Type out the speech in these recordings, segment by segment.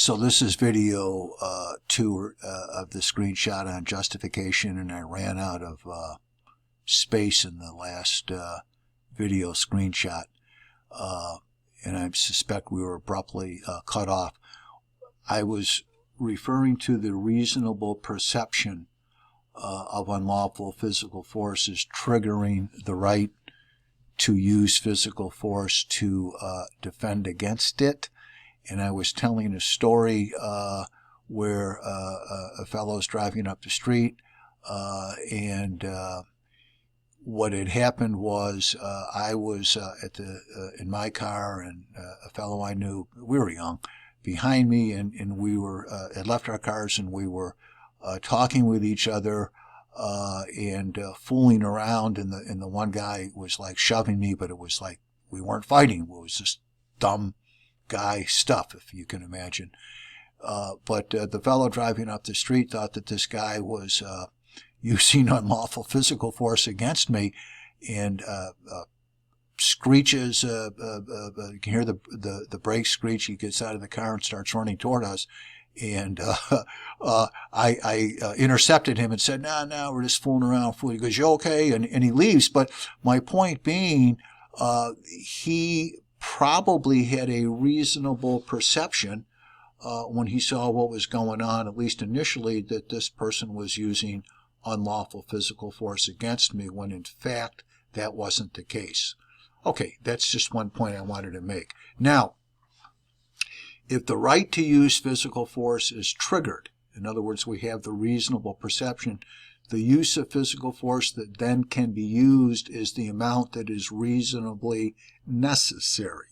So this is video 2 of the screenshot on justification, and I ran out of space in the last video screenshot, and I suspect we were abruptly cut off. I was referring to the reasonable perception of unlawful physical force as triggering the right to use physical force to defend against it. And I was telling a story where a fellow's driving up the street, and what had happened was I was in my car, and a fellow I knew, we were young, behind me, and we were had left our cars, and we were talking with each other and fooling around, and the one guy was like shoving me, but it was like we weren't fighting. It was just dumb guy stuff, if you can imagine. But the fellow driving up the street thought that this guy was using unlawful physical force against me, and screeches. You can hear the brakes screech. He gets out of the car and starts running toward us. And I intercepted him and said, "No, we're just fooling around." He goes, "You okay?" And he leaves. But my point being, he probably had a reasonable perception when he saw what was going on, at least initially, that this person was using unlawful physical force against me, when in fact that wasn't the case. Okay, that's just one point I wanted to make. Now, if the right to use physical force is triggered, in other words, we have the reasonable perception, the use of physical force that then can be used is the amount that is reasonably necessary.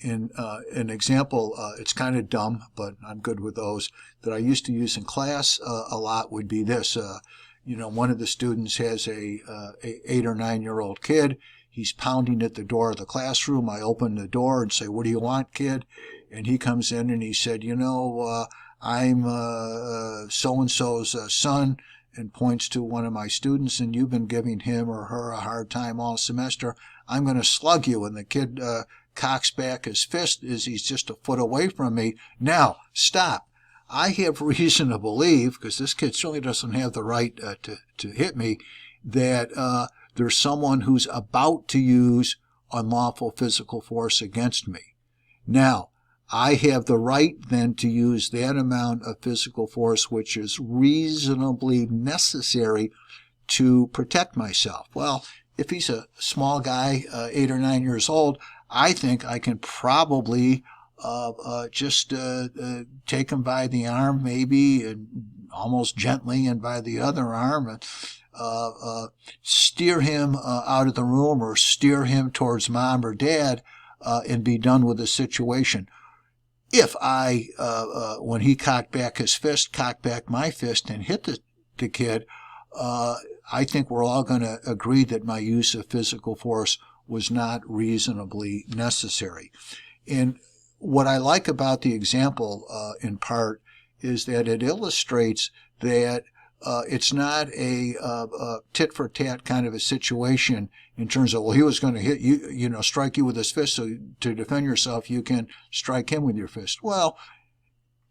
In an example, it's kind of dumb, but I'm good with those, that I used to use in class a lot would be this. One of the students has a 8 or 9-year-old kid. He's pounding at the door of the classroom. I open the door and say, "What do you want, kid?" And he comes in and he said, "I'm so-and-so's son," and points to one of my students, "and you've been giving him or her a hard time all semester. I'm going to slug you." And the kid cocks back his fist as he's just a foot away from me. Now, stop. I have reason to believe, because this kid certainly doesn't have the right to hit me, that there's someone who's about to use unlawful physical force against me. Now, I have the right then to use that amount of physical force which is reasonably necessary to protect myself. Well, if he's a small guy, 8 or 9 years old, I think I can probably just take him by the arm, maybe, and almost gently, and by the other arm, and steer him out of the room, or steer him towards mom or dad, and be done with the situation. If I, when he cocked back his fist, cocked back my fist and hit the kid, I think we're all going to agree that my use of physical force was not reasonably necessary. And what I like about the example, in part, is that it illustrates that it's not a tit-for-tat kind of a situation in terms of, well, he was going to hit you, strike you with his fist, so to defend yourself, you can strike him with your fist. Well,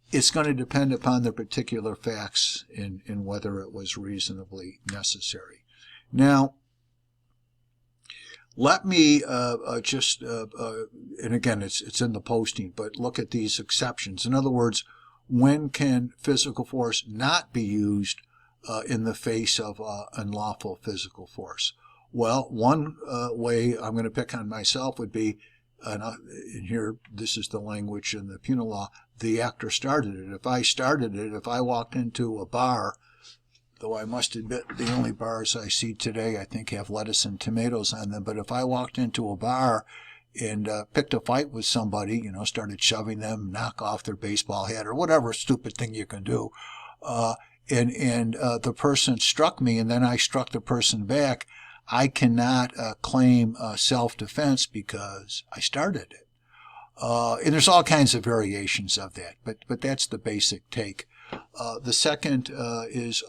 it's going to depend upon the particular facts in whether it was reasonably necessary. Now, let me just, and again, it's in the posting, but look at these exceptions. In other words, when can physical force not be used in the face of unlawful physical force? Well, one way I'm going to pick on myself would be, and here, this is the language in the penal law, the actor started it. If I started it, if I walked into a bar, though I must admit the only bars I see today I think have lettuce and tomatoes on them, but if I walked into a bar and picked a fight with somebody, started shoving them, knock off their baseball hat, or whatever stupid thing you can do, and the person struck me, and then I struck the person back, I cannot claim self-defense because I started it. And there's all kinds of variations of that, but that's the basic take. The second is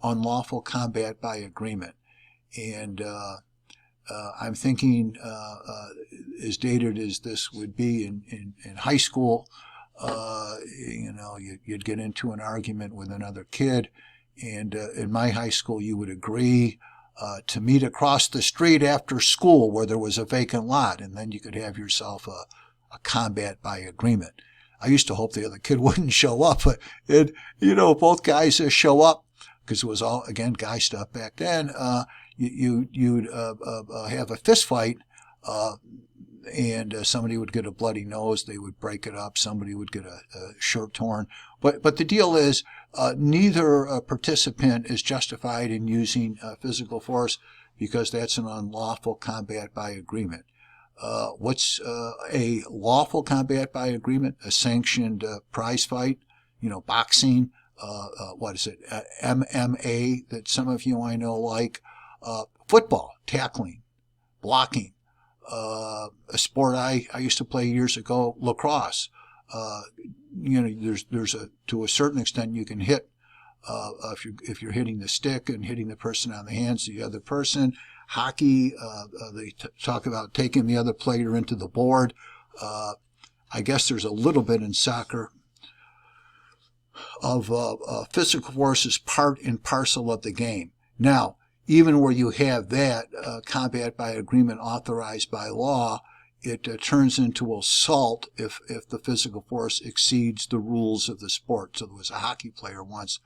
unlawful combat by agreement. And I'm thinking, as dated as this would be in high school, You'd get into an argument with another kid, and in my high school, you would agree to meet across the street after school where there was a vacant lot, and then you could have yourself a combat by agreement. I used to hope the other kid wouldn't show up, but both guys show up, because it was all, again, guy stuff back then. You'd have a fist fight, and somebody would get a bloody nose. They would break it up. Somebody would get a shirt torn. But the deal is, neither participant is justified in using physical force, because that's an unlawful combat by agreement. What's a lawful combat by agreement? A sanctioned prize fight, boxing, what is it, MMA that some of you I know like, football, tackling, blocking, a sport I used to play years ago, lacrosse. There's to a certain extent you can hit, if you're hitting the stick and hitting the person on the hands of the other person. Hockey, they talk about taking the other player into the board. I guess there's a little bit in soccer of physical force is part and parcel of the game. Now, even where you have that combat by agreement authorized by law, it turns into assault if the physical force exceeds the rules of the sport. So there was a hockey player once,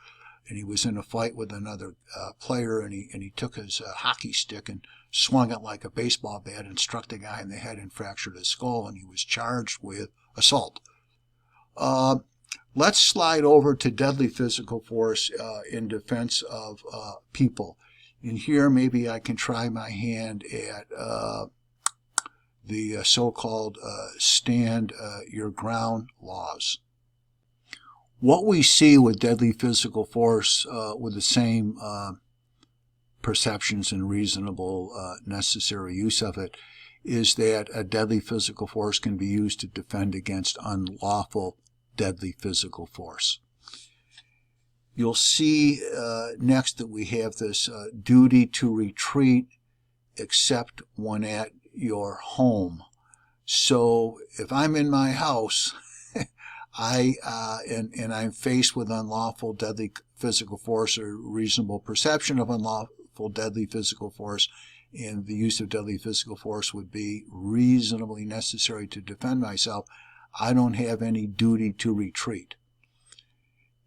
and he was in a fight with another player, and he took his hockey stick and swung it like a baseball bat and struck the guy in the head and fractured his skull, and he was charged with assault. Let's slide over to deadly physical force in defense of people. And here maybe I can try my hand at the so-called stand your ground laws. What we see with deadly physical force, with the same perceptions and reasonable necessary use of it, is that a deadly physical force can be used to defend against unlawful deadly physical force. You'll see next that we have this duty to retreat except when at your home. So if I'm in my house, and I'm faced with unlawful deadly physical force or reasonable perception of unlawful deadly physical force, and the use of deadly physical force would be reasonably necessary to defend myself, I don't have any duty to retreat.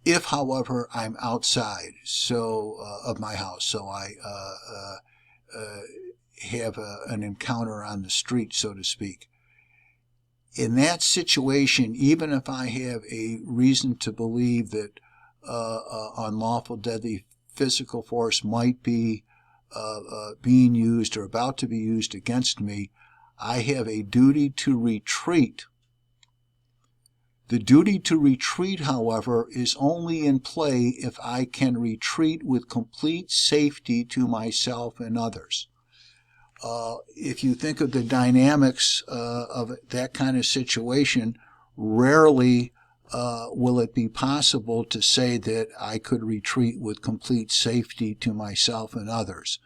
If, however, I'm outside of my house, so I have an encounter on the street, so to speak, in that situation, even if I have a reason to believe that unlawful deadly physical force might be being used or about to be used against me, I have a duty to retreat. The duty to retreat, however, is only in play if I can retreat with complete safety to myself and others. If you think of the dynamics of that kind of situation, rarely will it be possible to say that I could retreat with complete safety to myself and others.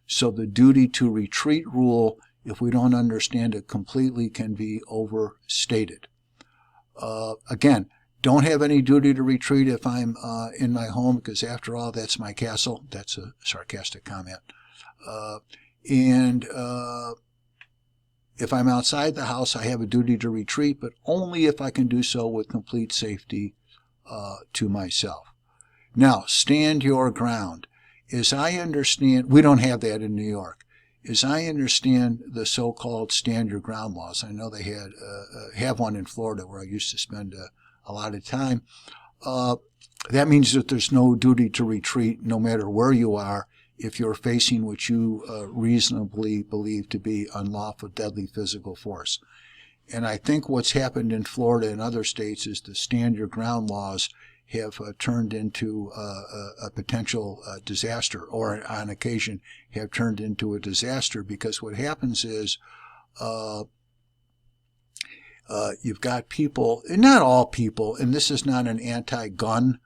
So the duty to retreat rule, if we don't understand it completely, can be overstated. Again, don't have any duty to retreat if I'm in my home, because after all, that's my castle. That's a sarcastic comment. And if I'm outside the house, I have a duty to retreat, but only if I can do so with complete safety to myself. Now, stand your ground. As I understand, we don't have that in New York. As I understand the so-called stand your ground laws, I know they have one in Florida where I used to spend a lot of time. That means that there's no duty to retreat no matter where you are if you're facing what you reasonably believe to be unlawful deadly physical force. And I think what's happened in Florida and other states is the stand your ground laws have turned into a potential disaster, or on occasion have turned into a disaster, because what happens is you've got people, and not all people, and this is not an anti-gun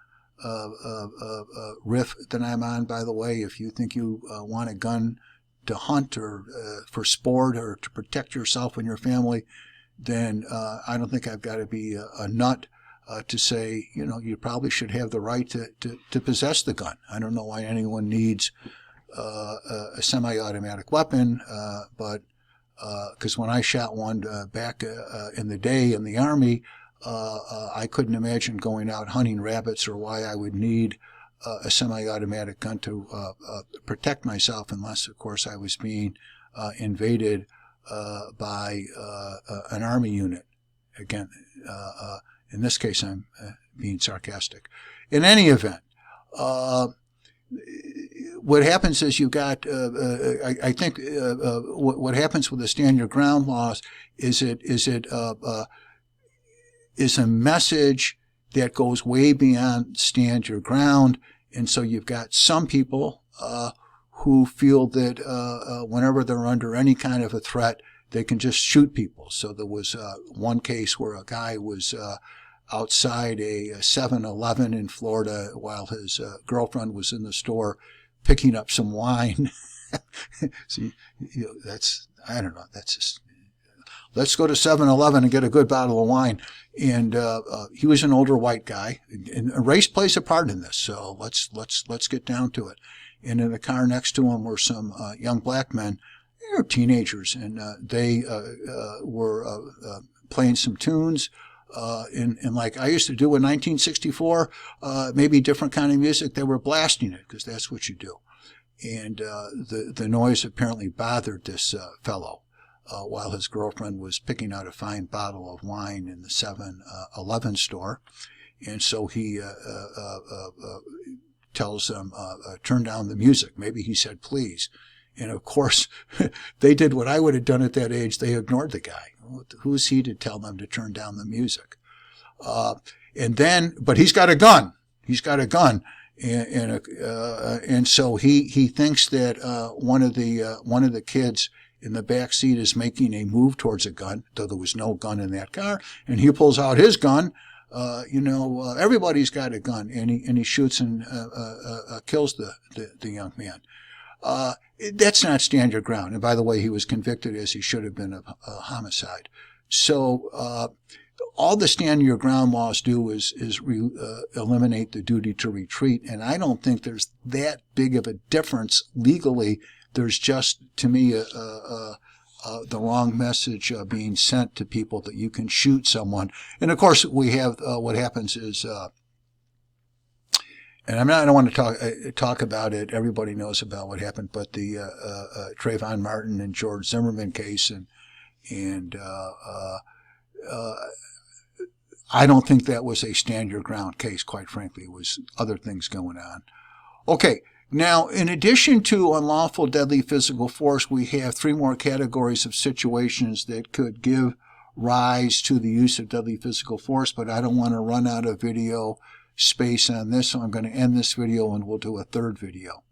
riff that I'm on, by the way. If you think you want a gun to hunt or for sport or to protect yourself and your family, then I don't think I've got to be a nut to say, you probably should have the right to possess the gun. I don't know why anyone needs a semi-automatic weapon, but because when I shot one back in the day in the Army, I couldn't imagine going out hunting rabbits or why I would need a semi-automatic gun to protect myself, unless, of course, I was being invaded by an Army unit. Again, in this case, I'm being sarcastic. In any event, what happens is you got, I think what happens with the stand your ground laws is a message that goes way beyond stand your ground. And so you've got some people who feel that whenever they're under any kind of a threat, they can just shoot people. So there was one case where a guy was outside a 7-Eleven in Florida while his girlfriend was in the store picking up some wine. See, that's, I don't know, that's just, let's go to 7-Eleven and get a good bottle of wine. And he was an older white guy, and race plays a part in this. So let's get down to it. And in the car next to him were some young black men. They were teenagers, and they were playing some tunes. And like I used to do in 1964, maybe different kind of music. They were blasting it because that's what you do. And the noise apparently bothered this fellow while his girlfriend was picking out a fine bottle of wine in the 7-Eleven store. And so he tells them, turn down the music. Maybe he said, please. And of course, they did what I would have done at that age. They ignored the guy. Who's he to tell them to turn down the music? And then, but he's got a gun. He's got a gun. And so he thinks that one of the kids in the back seat is making a move towards a gun, though there was no gun in that car. And he pulls out his gun. Everybody's got a gun, and he shoots and kills the young man. That's not stand your ground. And by the way, he was convicted, as he should have been, of homicide. So all the stand your ground laws do is eliminate the duty to retreat. And I don't think there's that big of a difference legally. There's just, to me, the wrong message being sent to people that you can shoot someone. And of course, we have what happens is. And I don't want to talk about it. Everybody knows about what happened, but the Trayvon Martin and George Zimmerman case, and I don't think that was a stand your ground case. Quite frankly, it was other things going on. Okay, now in addition to unlawful deadly physical force, we have three more categories of situations that could give rise to the use of deadly physical force. But I don't want to run out of video space on this, so I'm going to end this video and we'll do a third video.